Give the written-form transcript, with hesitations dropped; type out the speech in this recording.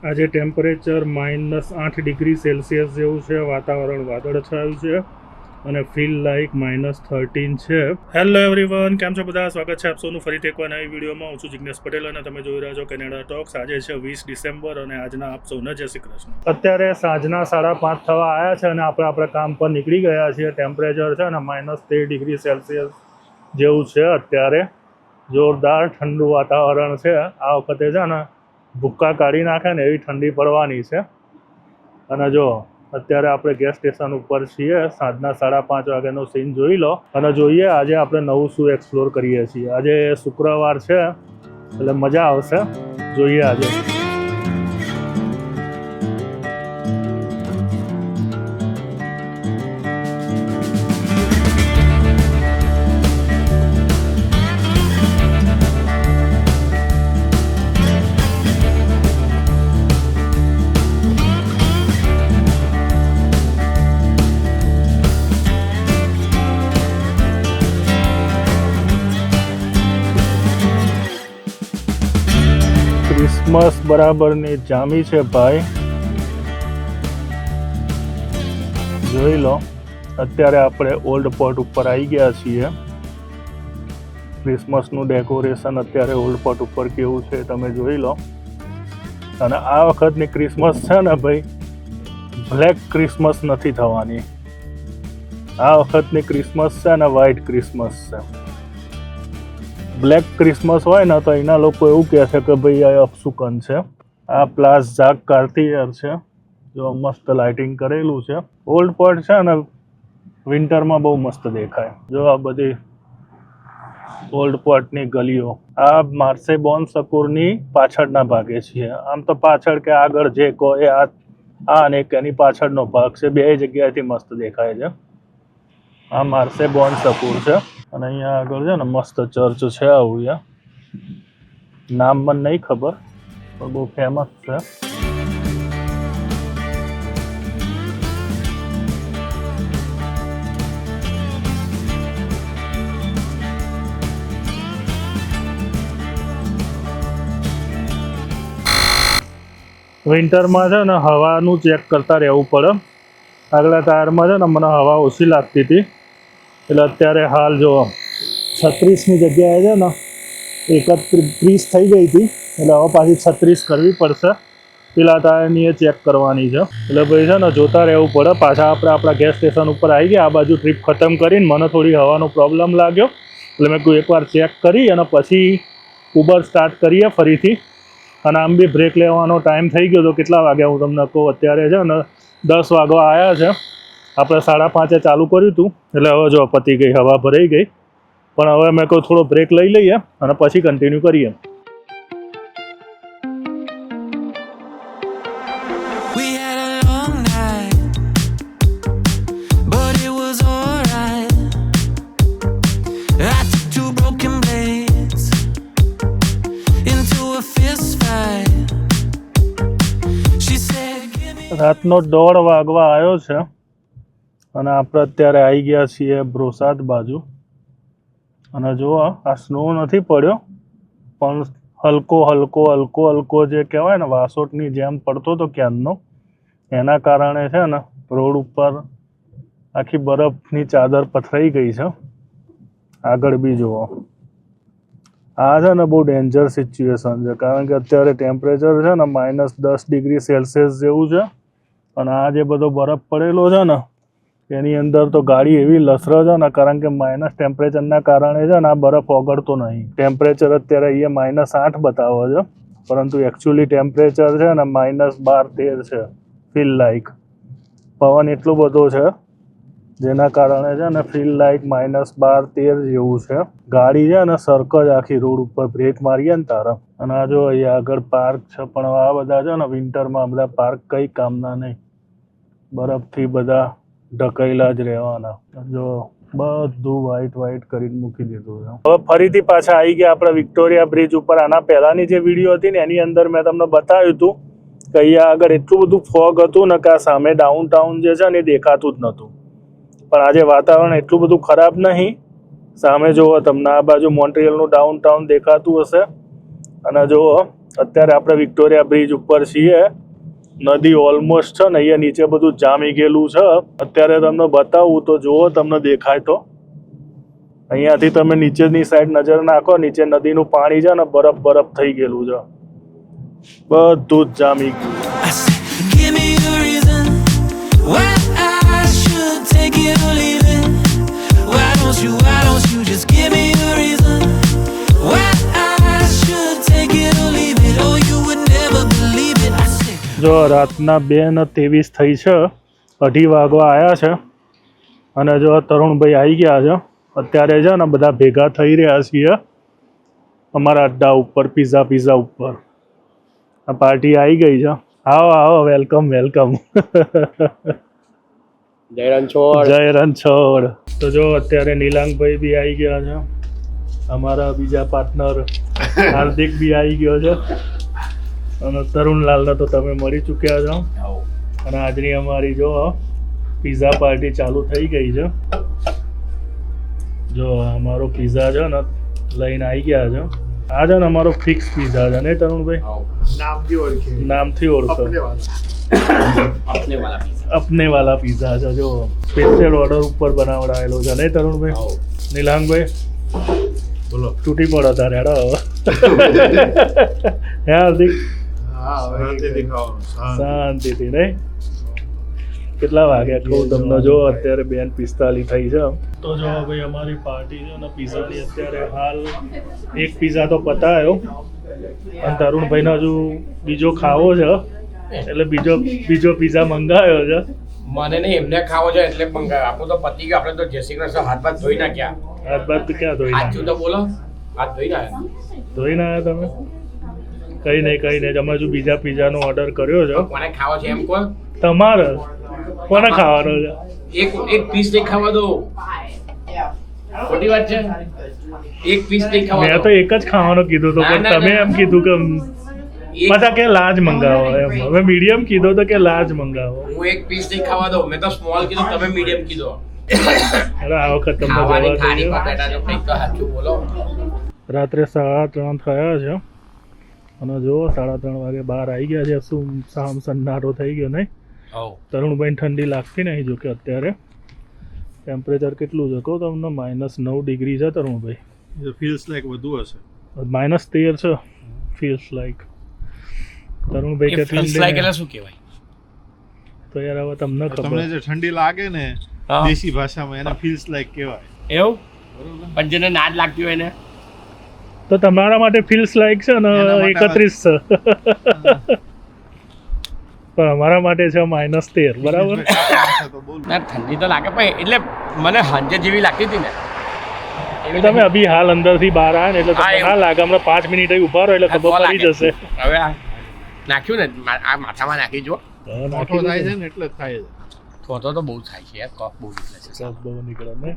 આજે temperature -8 degree Celsius જેવું છે. વાતાવરણ વાદળછાયું છે અને ફીલ લાઈક -13 છે. હેલો એવરીવન, કેમ છો બધા? સ્વાગત છે આપ સૌનું ફરીથી એક નવી વિડીયોમાં. હું છું જિગ્નેશ પટેલ અને તમે જોઈ રહ્યા છો કેનેડા ટોક્સ. આજે છે 20 ડિસેમ્બર અને આજના આપ સૌને જય શ્રી કૃષ્ણ. અત્યારે સાંજના 5:30 થવા આવ્યા છે અને આપણે કામ પર નીકળી ગયા છીએ. ટેમ્પરેચર છે ને -13 ડિગ્રી સેલ્સિયસ જેવું છે. અત્યારે જોરદાર ઠંડુ વાતાવરણ છે. આ વખતે છે ને ભૂક્કા કાઢી નાખે ને એવી ઠંડી પડવાની છે. અને જો અત્યારે આપણે ગેસ સ્ટેશન ઉપર છીએ. સાંજના 5:30 વાગ્યાનો સીન જોઈ લો અને જોઈએ આજે આપણે નવું શું એક્સપ્લોર કરીએ છીએ. આજે શુક્રવાર છે એટલે મજા આવશે. જોઈએ આજે. ક્રિસમસ બરાબરની જામી છે ભાઈ, જોઈ લો. અત્યારે આપણે ઓલ્ડ પોર્ટ ઉપર આવી ગયા છીએ. ક્રિસમસનું ડેકોરેશન અત્યારે ઓલ્ડ પોર્ટ ઉપર કેવું છે તમે જોઈ લો. અને આ વખતની ક્રિસમસ છે ને ભાઈ, બ્લેક ક્રિસમસ નથી થવાની. આ વખતની ક્રિસમસ છે ને વ્હાઇટ ક્રિસમસ છે. બ્લેક ક્રિસમસ હોય ને તો એના લોકો એવું કહે છે કે ભાઈ આ અપશુકન છે. આ પ્લાસ ઝાક કાર્તિયર છે, જો મસ્ત લાઇટિંગ કરેલું છે. ઓલ્ડ પોર્ટ છે ને વિન્ટરમાં બહુ મસ્ત દેખાય. જો આ બધી ઓલ્ડ પોર્ટની ગલીઓ. આ માર્સે બોન સકુરની પાછળના ભાગે છીએ. આમ તો પાછળ કે આગળ જે કહો એ આ અને એની પાછળનો ભાગ છે. બે જગ્યાએથી મસ્ત દેખાય છે. આ માર્સે બોન સકુર છે અને અહીંયા આગળ છે ને મસ્ત ચર્ચ છે. આવું નામ મને નહીં ખબર પણ બહુ ફેમસ છે. વિન્ટરમાં છે ને હવાનું ચેક કરતા રહેવું પડે. આગલા ટાયરમાં છે ને મને હવા ઓછી લાગતી હતી એટલે અત્યારે હાલ જો 36ની જગ્યાએ છે ને 31 થઈ ગઈ હતી એટલે હવે પાછી 36 કરવી પડશે. પેલા ટાયરની એ ચેક કરવાની છે એટલે ભાઈ છે ને જોતા રહેવું પડે. પાછા આપણે આપણા ગેસ સ્ટેશન ઉપર આવી ગયા. આ બાજુ ટ્રીપ ખતમ કરીને મને થોડી હવાનો પ્રોબ્લેમ લાગ્યો એટલે મેં કહ્યું એકવાર ચેક કરી અને પછી ઉબર સ્ટાર્ટ કરીએ ફરીથી. અને આમ બી બ્રેક લેવાનો ટાઈમ થઈ ગયો તો કેટલા વાગ્યા હું તમને કહું, અત્યારે છે ને 10 વાગવા આવ્યા છે. આપણે 5:30 ચાલુ કર્યું હતું એટલે હવે જો પતી ગઈ, હવા ભરાઈ ગઈ. પણ હવે મેં કહું થોડો બ્રેક લઈ લઈએ અને પછી કન્ટિન્યુ કરીએ. રાતનો 1:30 વાગવા આવ્યો છે અને આપણે અત્યારે આવી ગયા છીએ બ્રોસાદ બાજુ. અને જુઓ આ સ્નો નથી પડ્યો પણ હલકો હલકો જે કહેવાય ને વાસોટની જેમ પડતો હતો ક્યારનો. એના કારણે છે ને રોડ ઉપર આખી બરફની ચાદર પથરાઈ ગઈ છે. આગળ બી જુઓ. આ છે ને બહુ ડેન્જર સિચ્યુએશન છે કારણ કે અત્યારે ટેમ્પરેચર છે ને -10 ડિગ્રી સેલ્સિયસ જેવું છે. અને આ જે બધો બરફ પડેલો છે ને એની અંદર તો ગાડી એવી લસરે છે ને કારણ કે માઇનસ ટેમ્પરેચરના કારણે છે ને આ બરફ ઓગળતો નહીં. ટેમ્પરેચર અત્યારે અહીંયા -8 બતાવે છે પરંતુ એકચ્યુઅલી ટેમ્પરેચર છે ને -12-13 છે ફીલ લાઈક. પવન એટલો બધો છે જેના કારણે છે ને ફીલ લાઈક -12-13 જેવું છે. ગાડી છે ને સરકજ આખી રોડ ઉપર બ્રેક મારીએ ને તારે. અને આ જો અહીંયા આગળ પાર્ક છે પણ આ બધા છે ને વિન્ટરમાં બધા પાર્ક કંઈ કામના નહીં. બરફથી બધા ઢકેલા જ રહેવાના. જો બધું વ્હાઈટ કરીને મૂકી દીધું છે. હવે ફરીથી પાછા આવી ગયા આપણે વિક્ટોરિયા બ્રિજ ઉપર. આના પહેલાની જે વિડીયો હતી ને એની અંદર મેં તમને બતાવ્યું હતું કે અહીંયા આગળ એટલું બધું ફોગ હતું ને કે આ સામે ડાઉનટાઉન જે છે ને એ દેખાતું જ નહોતું. પણ આજે વાતાવરણ એટલું બધું ખરાબ નહીં. સામે જુઓ તમને આ બાજુ મોન્ટ્રીયલનું ડાઉનટાઉન દેખાતું હશે અને જુઓ અત્યારે આપણે વિક્ટોરિયા બ્રિજ ઉપર છીએ. નદી ઓલમોસ્ટ છે ને અહીંયા નીચે બધું જામી ગયેલું છે. અત્યારે તમને બતાવું તો જુઓ, તમને દેખાય તો અહીંયાથી તમે નીચેની સાઈડ નજર નાખો, નીચે નદીનું પાણી છે ને બરફ બરફ થઈ ગયેલું છે, બધું જ જામી ગયું. Give me a reason why I should take it or leave it. Why don't you just give me a reason why I should take it or leave it. Oh, you would never believe it. I said, જો રાતના 2:23 થઈ છે, 2:30 વાગવા આવ્યા છે અને જો તરુણભાઈ આવી ગયા છે. અત્યારે છે ને બધા ભેગા થઈ રહ્યા છીએ અમારા અડ્ડા ઉપર, પીઝા ઉપર. આ પાર્ટી આવી ગઈ છે. આવો આવો, વેલકમ વેલકમ. જય રણછોડ. તો જો અત્યારે નીલાંગભાઈ બી આવી ગયા છે, અમારા બીજા પાર્ટનર હાર્દિક બી આવી ગયો છે અને તરુણલાલને તો તમે મળી ચૂક્યા છો. અને આજની અમારી જો પીઝા પાર્ટી ચાલુ થઈ ગઈ છે. જો અમારો પીઝા છે ને લઈને આવી ગયા છે. આ છે ને અમારો ફિક્સ પીઝા છે ને તરુણભાઈ? નામથી ઓળખો. અપને વાલા પીઝા છે. જો સ્પેશિયલ ઓર્ડર ઉપર બનાવડાયેલો છે ને તરુણભાઈ? નીલાંગભાઈ બોલો, તૂટી પડો તારે હેડો હવે. હે હાર્દિક? શાંતિથી નહીં? કેટલા વાગ્યા કહું તમને? જો અત્યારે 2:45 થઈ છે. તો જો ભાઈ અમારી પાર્ટી છે ને પીઝાની અત્યારે હાલ એક પીઝા તો પતાયો અને તરુણભાઈને હજુ બીજો ખાવો છે એટલે બીજો પીઝા મંગાવ્યો છે. મને નહીં, એમને ખાવો છે એટલે મંગાવ્યો. આપણું તો પતી ગયું. આપણે તો જય શ્રી કૃષ્ણ હાથ બાદ ધોઈ નાખ્યા. હાથ બાદ ક્યાં ધોઈ હાથ તો બોલો, હાથ ધોઈ નાખ્યા. ધોઈને આવ્યા તમે? કઈ નહીં. અમે હજુ બીજા પીઝાનો ઓર્ડર કર્યો છે. કોને ખાવો છે એમ કહો. તમારે કોને ખાવાનો છે? એક પીસ નહીં ખાવા દો. ખોટી વાત છે. એક પીસ નહીં ખાવા મેં દો. તો એક જ ખાવાનું કીધું તો, પણ તમે એમ કીધું કે પાછા કે લાર્જ મંગાવો. એમ હવે મીડિયમ કીધો તો કે લાર્જ મંગાવો. હું એક પીસ નહીં ખાવા દો. મેં તો સ્મોલ કીધું, તમે મીડિયમ કીધો. અરે આ વખત તમને ખાવાની જવા ખારી દઈએ. પટેટા તો કંઈક તો સાચું બોલો. રાત્રે 3:30 થયા છે અને જો 3:30 વાગે બહાર આવી ગયા છે. શું સામ સન્નાટો થઈ ગયો નહીં? તરુણભાઈ ઠંડી લાગતી નહીં. જો કે અત્યારે ટેમ્પરેચર કેટલું છે કહું તમને? -9 ડિગ્રી છે તરુણભાઈ. ફીલ્સ લાઈક વધુ હશે. -13 છે ફીલ્સ લાઈક. તરુણભાઈ કે ફીલ્સ લાઈક એટલે શું કહેવાય? તો યાર હવે તમને તમને ખબર. જે ઠંડી લાગે ને દેશી ભાષામાં એને ફીલ્સ લાઈક કહેવાય. એવું? પણ જેને ના જ લાગતી હોય ને? તો તમારા માટે ફીલ્સ લાઈક છે ને એના માટે 31 છે, પણ અમારા માટે છે -13. બરાબર? ના, ઠંડી તો લાગે પણ એટલે મને સાંજે જેવી લાગતી હતી ને. તમે અભી હાલ અંદરથી બહાર આવ્યા ને એટલે તમને ના લાગે. હમણાં 5 મિનિટ ઉભા રહો એટલે ખબર પડી જશે. હવે આ નાખ્યું ને, આ માથામાં નાખી જો. મોટો થાય છે ને એટલે જ થાય છે. તો બહુ થાય છે યાર. કફ બહુ નીકળે છે. બહુ નીકળે ને.